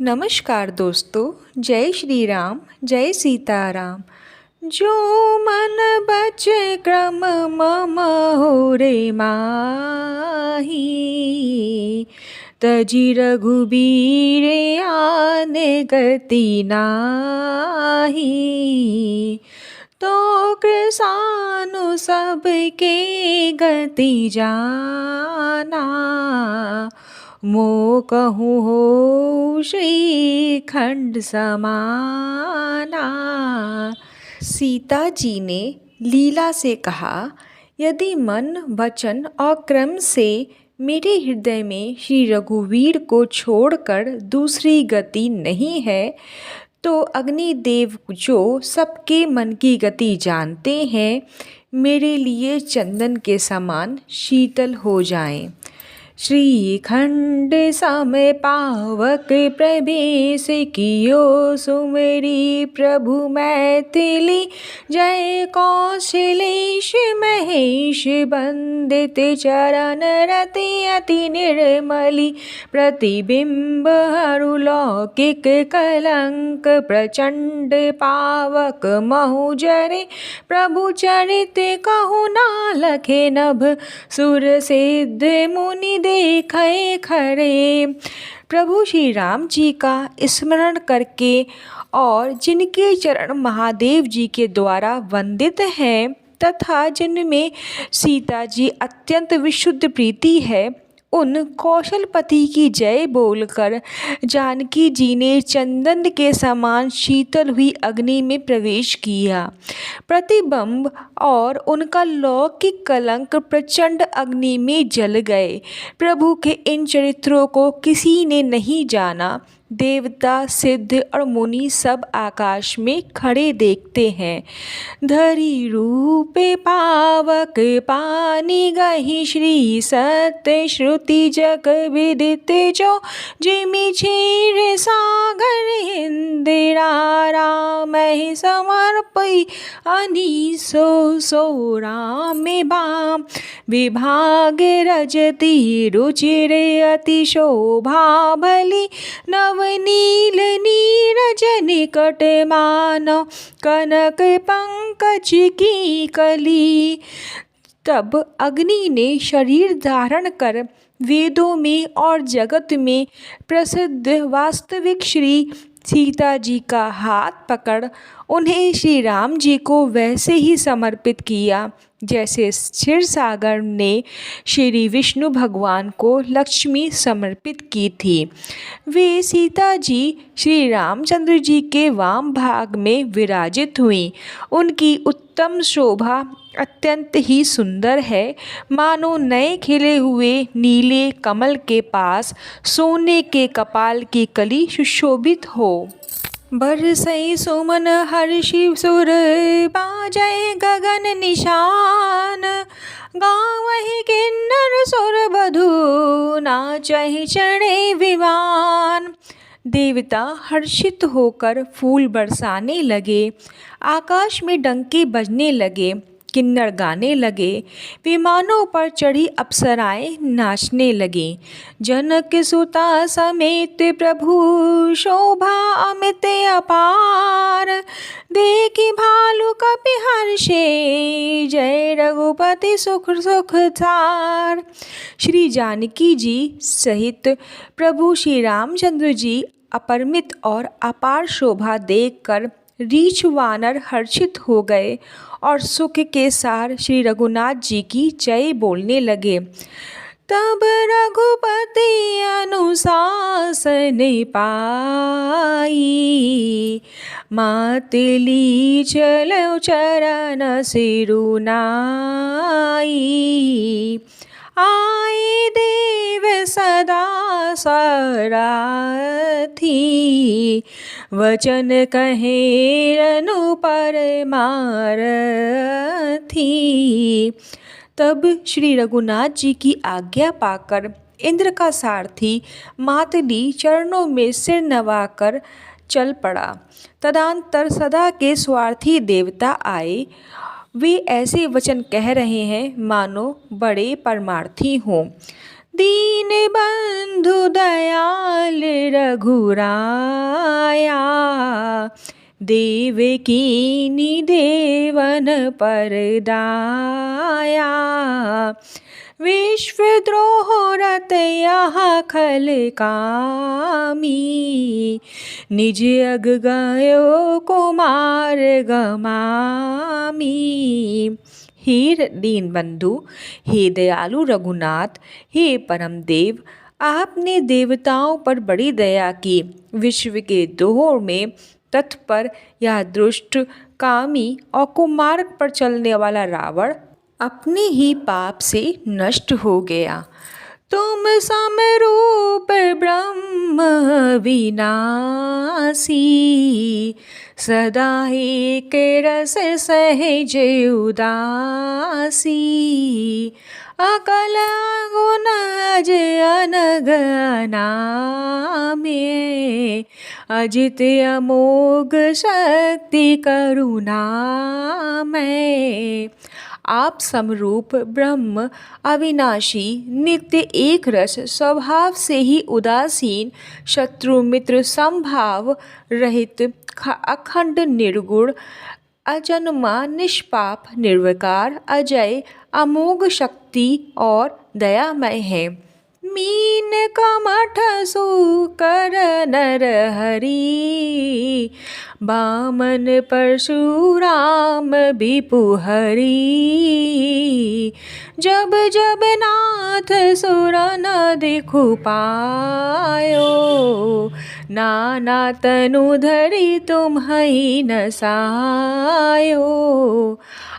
नमस्कार दोस्तों। जय श्री राम, जय सीताराम। जो मन बचे क्रम मम हो रे माही, तजी रघुबीर आने गति नाही। तो कृसानु सबके गति जाना, मो कहूँ हो श्रीखंड समाना। सीता जी ने लीला से कहा, यदि मन वचन और कर्म से मेरे हृदय में श्री रघुवीर को छोड़कर दूसरी गति नहीं है, तो अग्निदेव जो सबके मन की गति जानते हैं, मेरे लिए चंदन के समान शीतल हो जाएं। श्रीखंड सम पावक प्रवेश कियो, सुमरी प्रभु मैथिली जय कौशलेश महेश। बंदित चरण रति अति निर्मली, प्रतिबिंब हरु लौकिक कलंक। प्रचंड पावक महु जरे, प्रभु चरित कहु ना लखे नभ। सुर सिद्ध मुनि देखे खरे। प्रभु श्री राम जी का स्मरण करके और जिनके चरण महादेव जी के द्वारा वंदित हैं तथा जिनमें सीता जी अत्यंत विशुद्ध प्रीति है, उन कौशलपति की जय बोलकर जानकी जी ने चंदन के समान शीतल हुई अग्नि में प्रवेश किया। प्रतिबिंब और उनका लौकिक कलंक प्रचंड अग्नि में जल गए। प्रभु के इन चरित्रों को किसी ने नहीं जाना। देवता, सिद्ध और मुनि सब आकाश में खड़े देखते हैं। धरी रूपे पावक पानी गही, श्री सत्य श्रुति जग विदित जो। जिमि क्षीर सागर इंदिरा, राम ही समर्पई अनीसो सो राम बाम। विभाग रजती रुचिर अति शोभा भली, नवनील नीरज निकट मानव कनक पंकज की कली। तब अग्नि ने शरीर धारण कर वेदों में और जगत में प्रसिद्ध वास्तविक श्री सीता जी का हाथ पकड़ उन्हें श्री राम जी को वैसे ही समर्पित किया जैसे क्षीर सागर ने श्री विष्णु भगवान को लक्ष्मी समर्पित की थी। वे सीता जी श्री रामचंद्र जी के वाम भाग में विराजित हुईं। उनकी उत्तम शोभा अत्यंत ही सुंदर है, मानो नए खिले हुए नीले कमल के पास सोने के कपाल की कली सुशोभित हो। बरसई सुमन हर्षि सुर, बाजय गगन निशान। गावहि किन्नर सुर बधु, नाचहि चढ़े विमान। देवता हर्षित होकर फूल बरसाने लगे, आकाश में डंके बजने लगे, किन्नर गाने लगे, विमानों पर चढ़ी अप्सराएं नाचने लगीं। जनक सुता समेत प्रभु, शोभा अमित अपार। देखि भालु कपि हर्षे, जय रघुपति सुख सुख सार। श्री जानकी जी सहित प्रभु श्री रामचंद्र जी अपरिमित और अपार शोभा देखकर रीछ वानर हर्षित हो गए और सुख के सार श्री रघुनाथ जी की जय बोलने लगे। तब रघुपति अनुशासन पाई, मातली चलो चरण सिरुनाई। आए देव सदा सारथी, वचन कहे रनु परमारथी। तब श्री रघुनाथ जी की आज्ञा पाकर इंद्र का सारथी मातली चरणों में सिर नवाकर चल पड़ा। तदंतर सदा के स्वार्थी देवता आए। वे ऐसे वचन कह रहे हैं मानो बड़े परमार्थी हों। दीन बंधु दयाल रघुराया, देवकीनि देवन परदाया। विश्वद्रोह रत यहाँ खल कामी, निज अग गयो कुमार गमामी। हे दीन बंधु, हे दयालु रघुनाथ, हे परम देव, आपने देवताओं पर बड़ी दया की। विश्व के दोहों में तत्पर या दुष्ट कामी और कुमार्ग पर चलने वाला रावण अपने ही पाप से नष्ट हो गया। तुम समरूप ब्रह्म विनाशी, सदा एक रस सहज उदासी। अकल गुण अज अनग अनामे, अजित अमोघ शक्ति करुणा में। आप समरूप ब्रह्म, अविनाशी, नित्य एक रस, स्वभाव से ही उदासीन, शत्रु मित्र संभाव रहित, अखंड निर्गुण, अजन्मा, निष्पाप, निर्विकार, अजय, अमोघ शक्ति और दयामय है। मीन कमठ सुकर नर हरि, बामन परशुराम विपुहरि। जब जब नाथ सुर न दिखु पायो, नाना तनु धरि तुम्हि न सायो।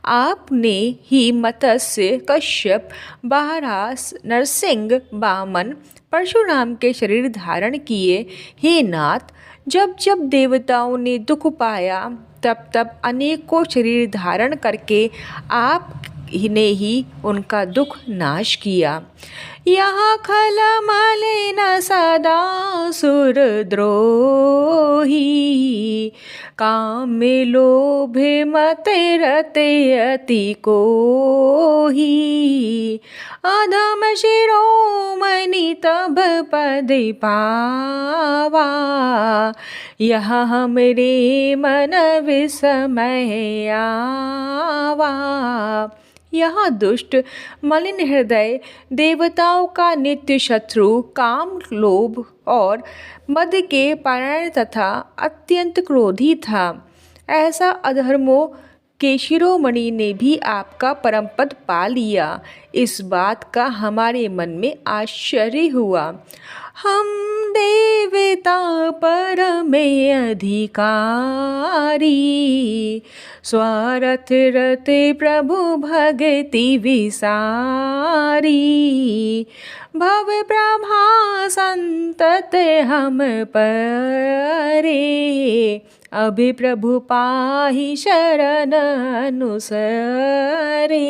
आपने ही मत्स्य, कश्यप, बारास, नरसिंह, वामन, परशुराम के शरीर धारण किए। हे नाथ, जब जब देवताओं ने दुख पाया, तब तब अनेकों शरीर धारण करके आप ने ही उनका दुख नाश किया। यहाँ खल मलिन सदा सुर द्रोही, काम लोभ मत रते अति कोही। अधम शिरोमणि तब पद पावा, यह हमरे मन विस्मय आवा। यह दुष्ट मलिन हृदय देवताओं का नित्य शत्रु, काम, लोभ और मद के परायण तथा अत्यंत क्रोधी था। ऐसा अधर्मों के शिरोमणि ने भी आपका परम पद पा लिया। इस बात का हमारे मन में आश्चर्य हुआ। हम देवता परम अधिकारी, स्वार्थ रते प्रभु भगति विसारी। भव प्रभा संतत हम परे, अभि प्रभु पाहि शरण अनुसरे।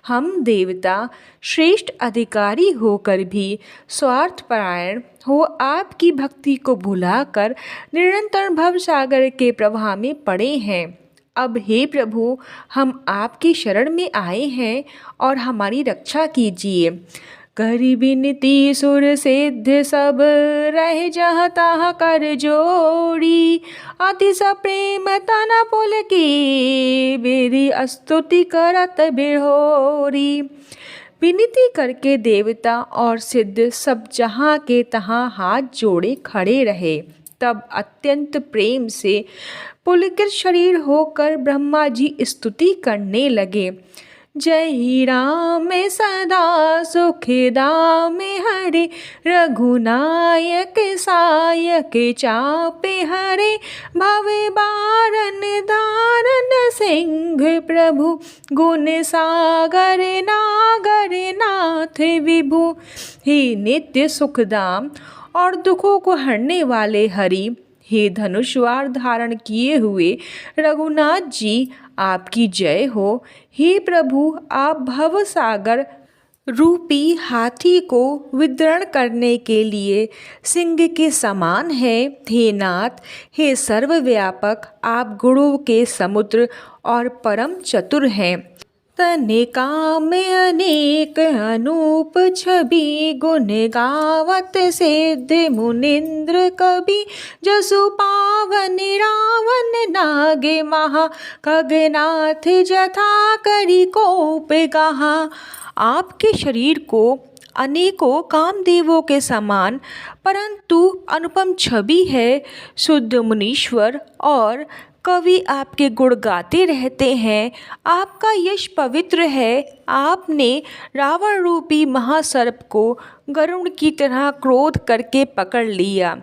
हम देवता श्रेष्ठ अधिकारी होकर भी स्वार्थपरायण हो आपकी भक्ति को भुलाकर निरंतर भवसागर के प्रवाह में पड़े हैं। अब हे प्रभु, हम आपकी शरण में आए हैं और हमारी रक्षा कीजिए। करि बिनती सुर सिद्ध सब रह जहाँ तहाँ कर जोड़ी, अति सप्रेम तना पुलकी, मेरी स्तुति करत बिहोरी। विनती करके देवता और सिद्ध सब जहाँ के तहाँ हाथ जोड़े खड़े रहे। तब अत्यंत प्रेम से पुलकित शरीर होकर ब्रह्मा जी स्तुति करने लगे। जय ही राम सदा सुख दाम हरे, रघुनायक सायक चापे हरे। भव बारन दारन सिंह प्रभु, गुण सागर नागर नाथ विभु। हे नित्य सुखदाम और दुखों को हरने वाले हरि, हे धनुषवार धारण किए हुए रघुनाथ जी, आपकी जय हो। हे प्रभु, आप भवसागर रूपी हाथी को विदरण करने के लिए सिंह के समान है। हे नाथ, हे सर्वव्यापक, आप गुणों के समुद्र और परम चतुर हैं। तनिका में अनेक अनूप छवि, गुण गावत सिद्ध मुनिंद्र कवि। जसु पावन रावण नागे महा, खगनाथ जथा करि कोप कहा। आपके शरीर को अनेकों कामदेवों के समान परंतु अनुपम छवि है। शुद्ध मुनीश्वर और कवि आपके गुण गाते रहते हैं। आपका यश पवित्र है। आपने रावण रूपी महासर्प को गरुड़ की तरह क्रोध करके पकड़ लिया।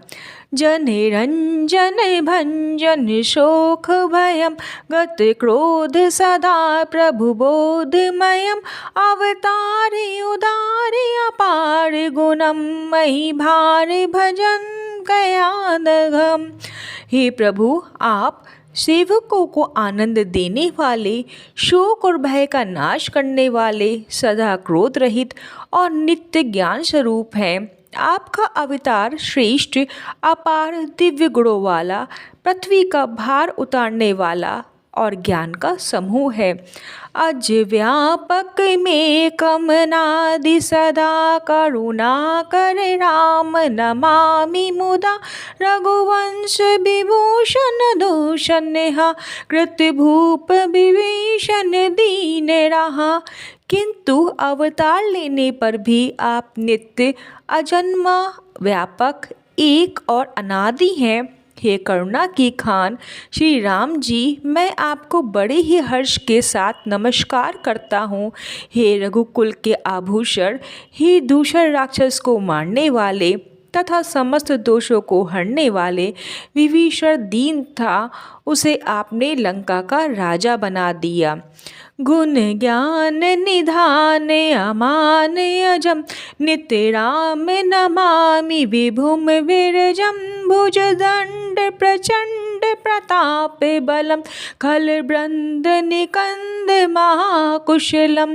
जन रंजन भंजन शोक भयम, गत क्रोध सदा प्रभु बोधमयम। अवतार उदार अपार गुणम, मही भार भजन गया दघम। हे प्रभु, आप सेवकों को आनंद देने वाले, शोक और भय का नाश करने वाले, सदा क्रोध रहित और नित्य ज्ञान स्वरूप हैं। आपका अवतार श्रेष्ठ, अपार दिव्य गुणों वाला, पृथ्वी का भार उतारने वाला और ज्ञान का समूह है। अज व्यापक में कमनादि सदा, करुणा कर राम नमामि मुदा। रघुवंश विभूषण दूषण नेहा, कृत भूप विभीषण दीन रहा। किंतु अवतार लेने पर भी आप नित्य, अजन्मा, व्यापक, एक और अनादि हैं। हे करुणा की खान श्री राम जी, मैं आपको बड़े ही हर्ष के साथ नमस्कार करता हूँ। हे रघुकुल के आभूषण, हे दूषण राक्षस को मारने वाले तथा समस्त दोषों को हरने वाले। विभीषण दीन था, उसे आपने लंका का राजा बना दिया। गुण ज्ञान निधान अमान अजम, नित्य राम नमामि विभुम विरजम। भुज दंड प्रचंड प्रताप बलम, खल ब्रंद निकंद महाकुशलम।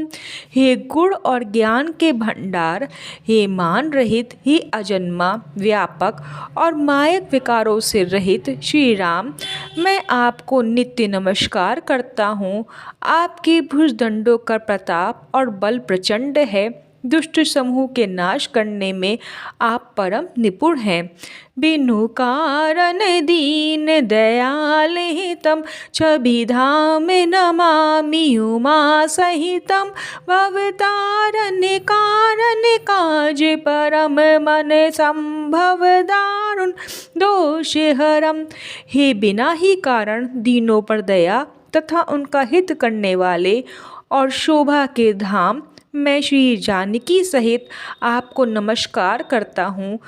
हे गुण और ज्ञान के भंडार, हे मान रहित, हे अजन्मा, व्यापक और मायक विकारों से रहित श्री राम, मैं आपको नित्य नमस्कार करता हूँ। आपके भुजदंडों का प्रताप और बल प्रचंड है। दुष्ट समूह के नाश करने में आप परम निपुण हैं। बिनु कारण दीन दयाल हितम, छवि धाम नमामि उमा सहितम। भवतारण कारण काज परम, मन संभव दारुण दोष हरम। हे बिना ही कारण दीनों पर दया तथा उनका हित करने वाले और शोभा के धाम, मैं श्री जानकी सहित आपको नमस्कार करता हूँ।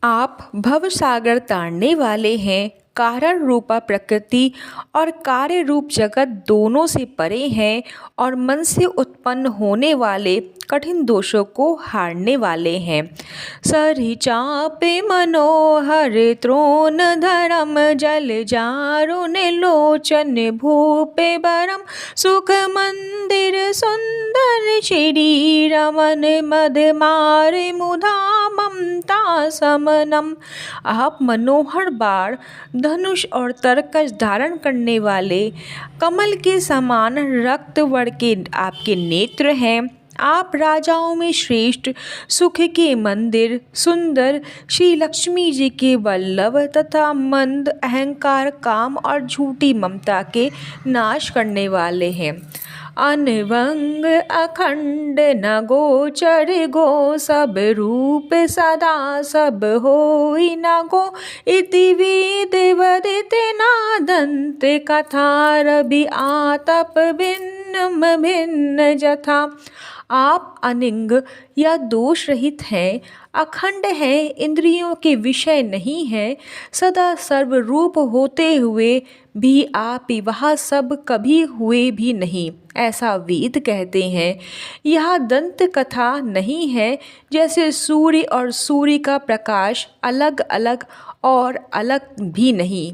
आप भवसागर तारने वाले हैं। कारण रूपा प्रकृति और कार्य रूप जगत दोनों से परे हैं और मन से उत्पन्न होने वाले कठिन दोषों को हारने वाले हैं। सरि चापे मनोहर त्रोन धरम, जल जारुन लोचन भूपे बरम। सुख मंदिर सुंदर श्री रमन, मद मारे मुधा ममता समनम। आप मनोहर बाण, धनुष और तरकश धारण करने वाले, कमल के समान रक्त वर्ण के आपके नेत्र हैं। आप राजाओं में श्रेष्ठ, सुख के मंदिर, सुंदर, श्री लक्ष्मी जी के वल्लभ तथा मंद अहंकार, काम और झूठी ममता के नाश करने वाले हैं। अनवंग अखंड न गोचर गो, सब रूप सदा सब होई न गो। इति वेद वदित नादंत कथा, रवि आतप भिन्न भिन्न जथा। आप अनिंग या दोष रहित हैं, अखंड हैं, इंद्रियों के विषय नहीं हैं, सदा सर्वरूप होते हुए भी आप वह सब कभी हुए भी नहीं, ऐसा वेद कहते हैं। यह दंत कथा नहीं है, जैसे सूर्य और सूर्य का प्रकाश अलग अलग और अलग भी नहीं।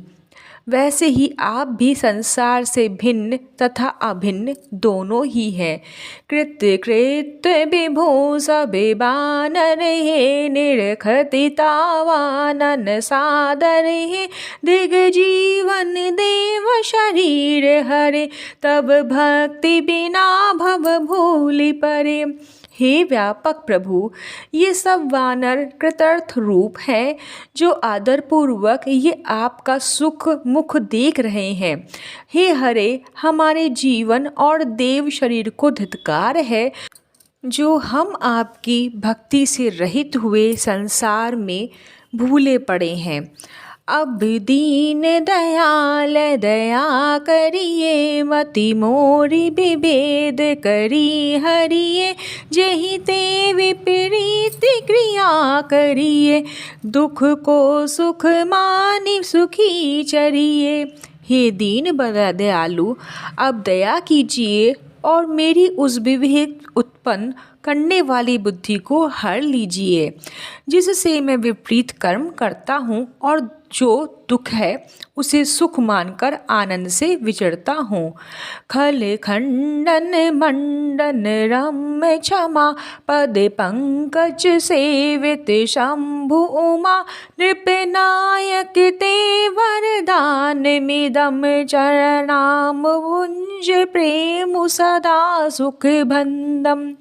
वैसे ही आप भी संसार से भिन्न तथा अभिन्न दोनों ही हैं। कृत्य कृत्य विभो सबे बानर हे, निरखति तावानन सादर हे। दिग जीवन देव शरीर हरे, तब भक्ति बिना भव भूलि परे। हे व्यापक प्रभु, ये सब वानर कृतार्थ रूप हैं जो आदरपूर्वक ये आपका सुख मुख देख रहे हैं। हे हरे, हमारे जीवन और देव शरीर को धिक्कार है जो हम आपकी भक्ति से रहित हुए संसार में भूले पड़े हैं। अब दीन दयाल दया करिए, मति मोरी विभेद करी हरिये। जेहि ते विपरीत क्रिया करिए, दुख को सुख मानि सुखी चरिए। हे दीन दयालु, अब दया कीजिए और मेरी उस विवेक उत्पन्न करने वाली बुद्धि को हर लीजिए जिससे मैं विपरीत कर्म करता हूँ और जो दुख है उसे सुख मानकर आनंद से विचरता हूँ। खल खंडन मंडन रम्य क्षमा, पद पंकज सेवित शंभु उमा। नृपनायक ते वरदान मिदम, चरणाम भुंज प्रेम सदा सुख बंदम।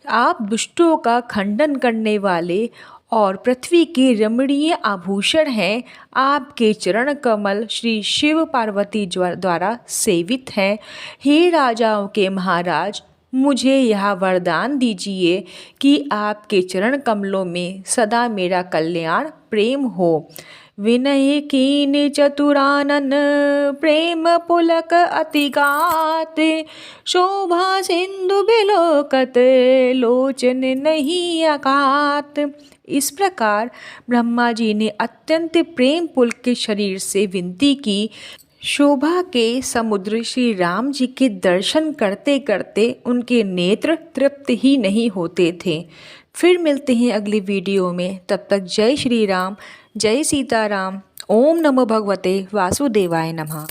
आप दुष्टों का खंडन करने वाले और पृथ्वी के रमणीय आभूषण हैं। आपके चरण कमल श्री शिव पार्वती द्वारा सेवित हैं। हे राजाओं के महाराज, मुझे यह वरदान दीजिए कि आपके चरण कमलों में सदा मेरा कल्याण प्रेम हो। विनय कीन चतुरानन, प्रेम पुलक अतिगात। शोभा सिंधु बिलोकत, लोचन नहीं अकात। इस प्रकार ब्रह्मा जी ने अत्यंत प्रेम पुलकित शरीर से विनती की। शोभा के समुद्र श्री राम जी के दर्शन करते करते उनके नेत्र तृप्त ही नहीं होते थे। फिर मिलते हैं अगली वीडियो में। तब तक जय श्री राम, जय सीताराम। ओम नमो भगवते वासुदेवाय नमः।